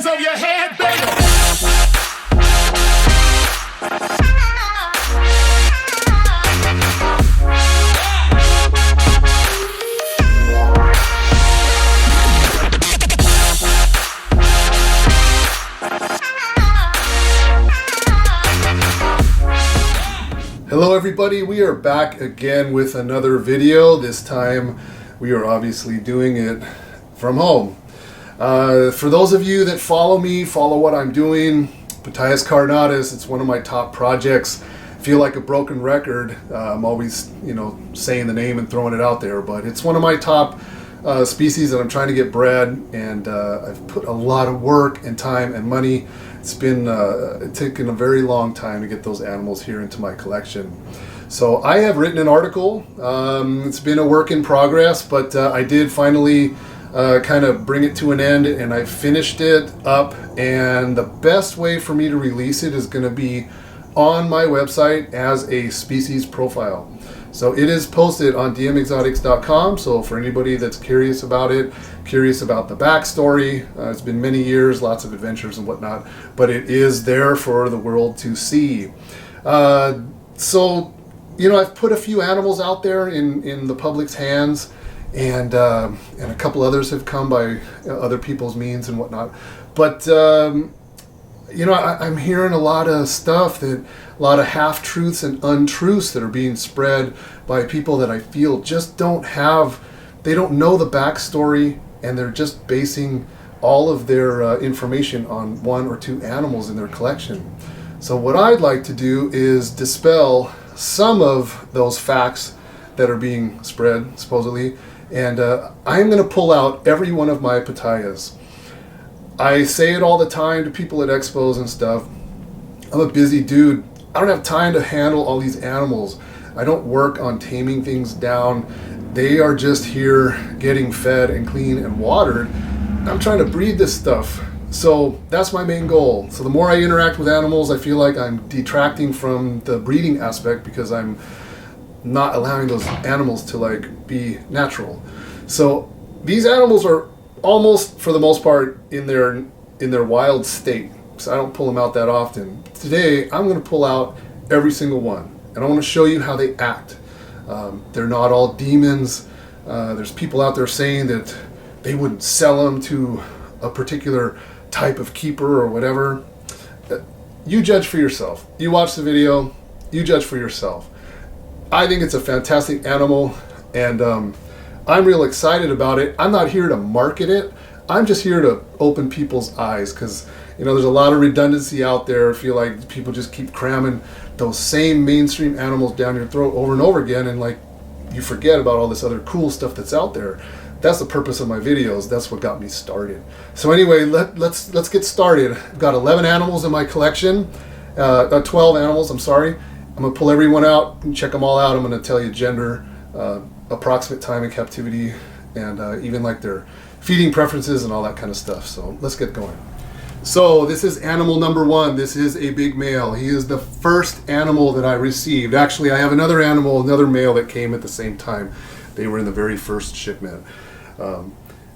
of your head, baby. Hello everybody, we are back again with another video. This time we are obviously doing it from home. For those of you that follow me, follow what I'm doing, Ptyas carinatus, it's one of my top projects. I feel like a broken record. I'm always, saying the name and throwing it out there, but it's one of my top species that I'm trying to get bred, and I've put a lot of work and time and money. It's been taken a very long time to get those animals here into my collection. So I have written an article. It's been a work in progress, but I did finally kind of bring it to an end, and I finished it up. And the best way for me to release it is going to be on my website as a species profile. So it is posted on dmexotics.com. So for anybody that's curious about it, curious about the backstory, it's been many years, lots of adventures and whatnot, but it is there for the world to see. So, I've put a few animals out there in the public's hands, and a couple others have come by other people's means and whatnot. But I'm hearing a lot of stuff, a lot of half-truths and untruths that are being spread by people that I feel just don't know the backstory, and they're just basing all of their information on one or two animals in their collection. So what I'd like to do is dispel some of those facts that are being spread, supposedly, and I'm going to pull out every one of my Ptyas. I say it all the time to people at expos and stuff. I'm a busy dude. I don't have time to handle all these animals. I don't work on taming things down. They are just here getting fed and clean and watered. I'm trying to breed this stuff. So that's my main goal. So the more I interact with animals, I feel like I'm detracting from the breeding aspect because I'm not allowing those animals to be natural. So these animals are almost, for the most part, in their wild state. So I don't pull them out that often. Today I'm going to pull out every single one, and I want to show you how they act. They're not all demons. There's people out there saying that they wouldn't sell them to a particular type of keeper or whatever. You judge for yourself. You watch the video, you judge for yourself. I think it's a fantastic animal, and I'm real excited about it. I'm not here to market it. I'm just here to open people's eyes, because there's a lot of redundancy out there. I feel like people just keep cramming those same mainstream animals down your throat over and over again, and you forget about all this other cool stuff that's out there. That's the purpose of my videos. That's what got me started. So anyway, let's get started. I've got 11 animals in my collection, 12 animals, I'm sorry. I'm gonna pull every one out and check them all out. I'm gonna tell you gender, approximate time in captivity, and even their feeding preferences and all that kind of stuff. So let's get going. So this is animal number one. This is a big male. He is the first animal that I received. Actually, I have another male that came at the same time. They were in the very first shipment.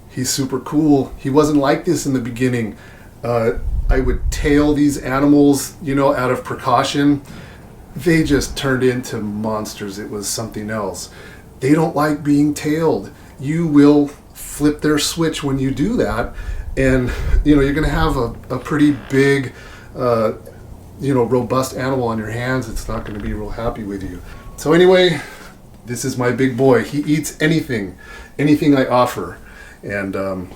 He's super cool. He wasn't like this in the beginning. I would tail these animals, out of precaution. They just turned into monsters. It was something else. They don't like being tailed. You will flip their switch when you do that, and you're going to have a pretty big, robust animal on your hands. It's not going to be real happy with you. So anyway, this is my big boy. He eats anything I offer, and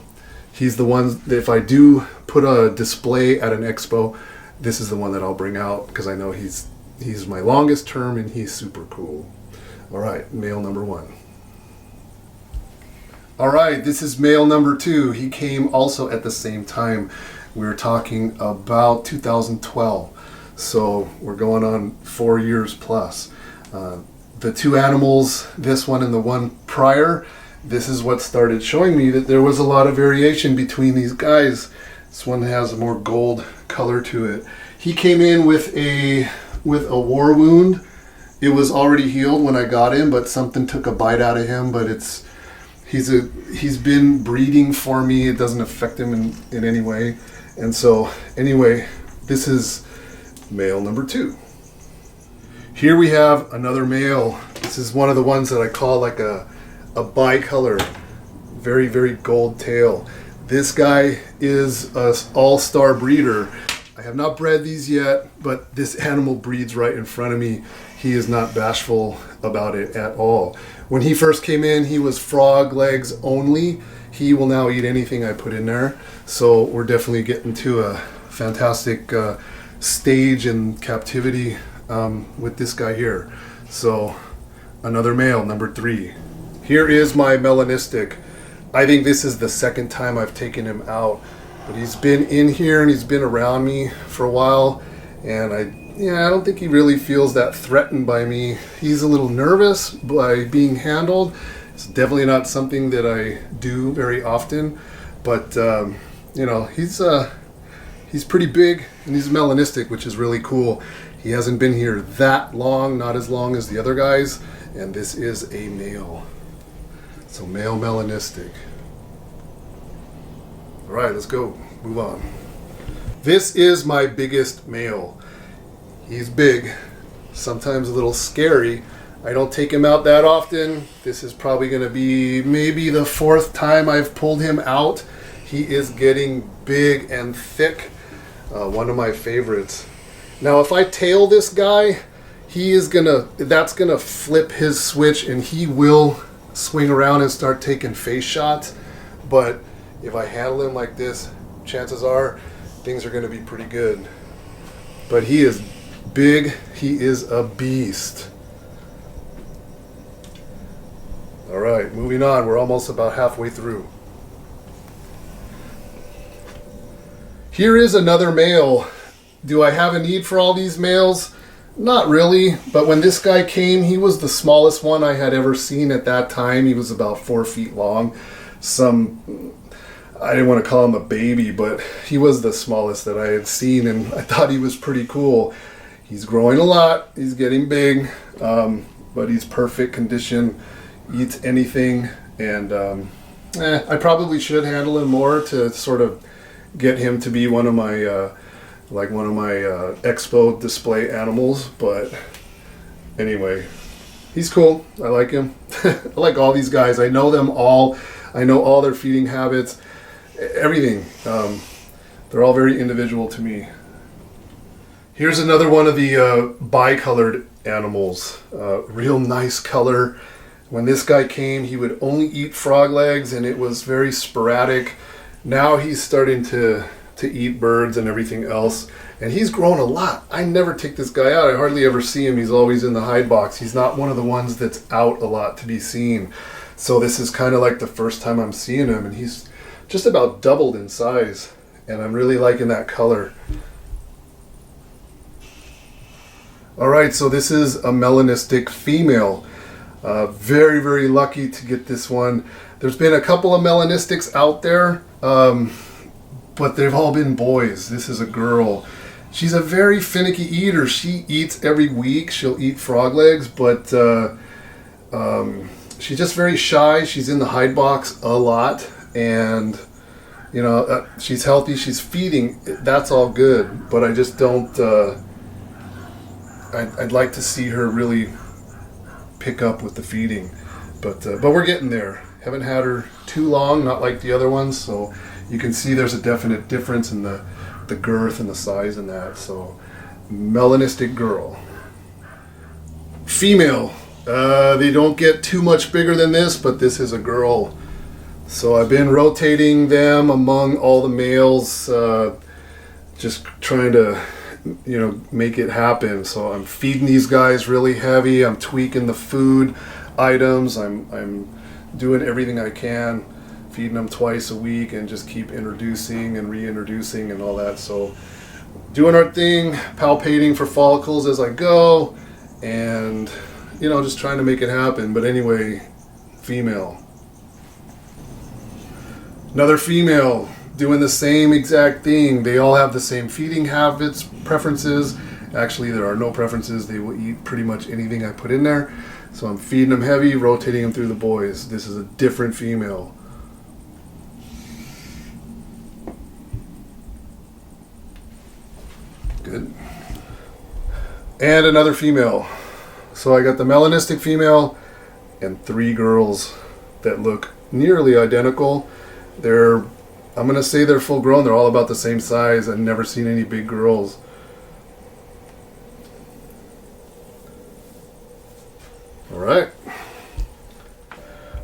he's the one that if I do put a display at an expo, this is the one that I'll bring out, because I know he's my longest term and he's super cool. All right, male number one. All right, this is male number two. He came also at the same time. We were talking about 2012. So we're going on 4 years plus. The two animals, this one and the one prior, this is what started showing me that there was a lot of variation between these guys. This one has a more gold color to it. He came in with a war wound. It was already healed when I got him, but something took a bite out of him, but it's he's been breeding for me. It doesn't affect him in any way. And so anyway, this is male number 2. Here we have another male. This is one of the ones that I call like a bicolor, very, very gold tail. This guy is an all-star breeder. I have not bred these yet, but this animal breeds right in front of me. He is not bashful about it at all. When he first came in, he was frog legs only. He will now eat anything I put in there. So we're definitely getting to a fantastic stage in captivity with this guy here. So another male, number 3. Here is my melanistic. I think this is the second time I've taken him out, but he's been in here and he's been around me for a while, and I don't think he really feels that threatened by me. He's a little nervous by being handled. It's definitely not something that I do very often, but he's pretty big and he's melanistic, which is really cool. He hasn't been here that long, not as long as the other guys, and this is a male. So male melanistic. All right, let's go. Move on. This is my biggest male. He's big, sometimes a little scary. I don't take him out that often. This is probably going to be maybe the 4th time I've pulled him out. He is getting big and thick. One of my favorites. Now, if I tail this guy, that's gonna flip his switch, and he will swing around and start taking face shots. But if I handle him like this, chances are things are gonna be pretty good. But he is big. He is a beast. All right, moving on. We're almost about halfway through. Here is another male. Do I have a need for all these males? Not really, but when this guy came, he was the smallest one I had ever seen at that time. He was about 4 feet long. I didn't want to call him a baby, but he was the smallest that I had seen, and I thought he was pretty cool. He's growing a lot. He's getting big, but he's perfect condition. Eats anything, and I probably should handle him more to sort of get him to be one of my expo display animals. But anyway, he's cool. I like him. I like all these guys. I know them all. I know all their feeding habits, everything. They're all very individual to me. Here's another one of the bicolored animals. Real nice color. When this guy came, he would only eat frog legs, and it was very sporadic. Now he's starting to eat birds and everything else, and he's grown a lot. I never take this guy out. I hardly ever see him. He's always in the hide box. He's not one of the ones that's out a lot to be seen. So this is kind of like the first time I'm seeing him, and he's just about doubled in size, and I'm really liking that color. All right, so this is a melanistic female. Very, very lucky to get this one. There's been a couple of melanistics out there, but they've all been boys. This is a girl. She's a very finicky eater. She eats every week. She'll eat frog legs, but she's just very shy. She's in the hide box a lot, and she's healthy. She's feeding. That's all good, but I just don't. I'd like to see her really pick up with the feeding, but we're getting there. Haven't had her too long, not like the other ones, so you can see there's a definite difference in the girth and the size and that. So melanistic girl. Female. They don't get too much bigger than this, but this is a girl. So I've been rotating them among all the males, just trying to make it happen. So I'm feeding these guys really heavy. I'm tweaking the food items. I'm doing everything I can, feeding them twice a week, and just keep introducing and reintroducing and all that. So doing our thing, palpating for follicles as I go, and just trying to make it happen. But anyway, female. Another female doing the same exact thing. They all have the same feeding habits, preferences. Actually, there are no preferences. They will eat pretty much anything I put in there. So I'm feeding them heavy, rotating them through the boys. This is a different female. Good. And another female. So I got the melanistic female and 3 girls that look nearly identical. I'm going to say they're full grown. They're all about the same size. I've never seen any big girls.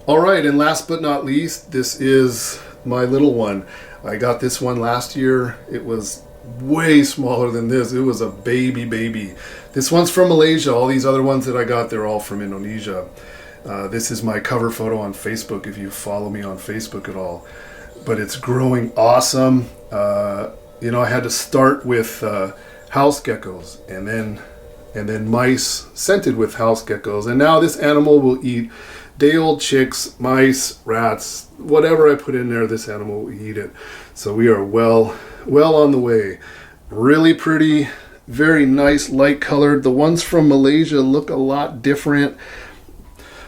All right, and last but not least, this is my little one. I got this one last year. It was way smaller than this. It was a baby. This one's from Malaysia. All these other ones that I got, they're all from Indonesia. This is my cover photo on Facebook, if you follow me on Facebook at all. But it's growing awesome. You know, I had to start with house geckos and then mice scented with house geckos. And now this animal will eat day-old chicks, mice, rats, whatever I put in there, this animal will eat it. So we are well on the way. Really pretty, very nice, light colored. The ones from Malaysia look a lot different.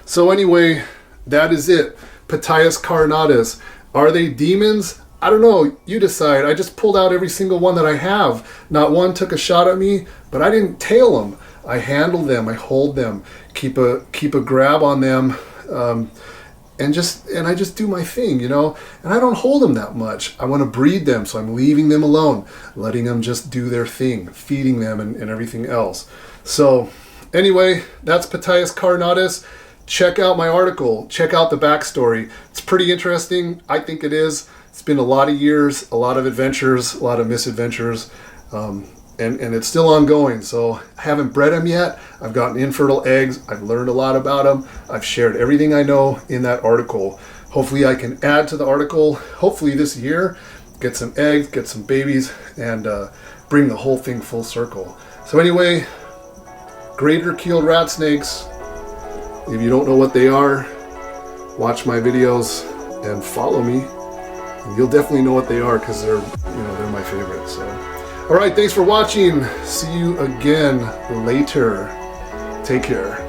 So anyway, that is it. Ptyas carinatus. Are they demons? I don't know. You decide. I just pulled out every single one that I have. Not one took a shot at me, but I didn't tail them. I handle them. I hold them. Keep a grab on them. And I just do my thing, you know, and I don't hold them that much. I want to breed them, so I'm leaving them alone, letting them just do their thing, feeding them and everything else. So anyway, that's Ptyas carinatus. Check out my article, check out the backstory. It's pretty interesting. I think it is. It's been a lot of years, a lot of adventures, a lot of misadventures, and it's still ongoing. So I haven't bred them yet. I've gotten infertile eggs. I've learned a lot about them. I've shared everything I know in that article. Hopefully I can add to the article, hopefully this year, get some eggs, get some babies, and bring the whole thing full circle. So anyway, Greater Keeled Rat snakes. If you don't know what they are, watch my videos and follow me. And you'll definitely know what they are, because they're my favorite. So, all right, thanks for watching. See you again later. Take care.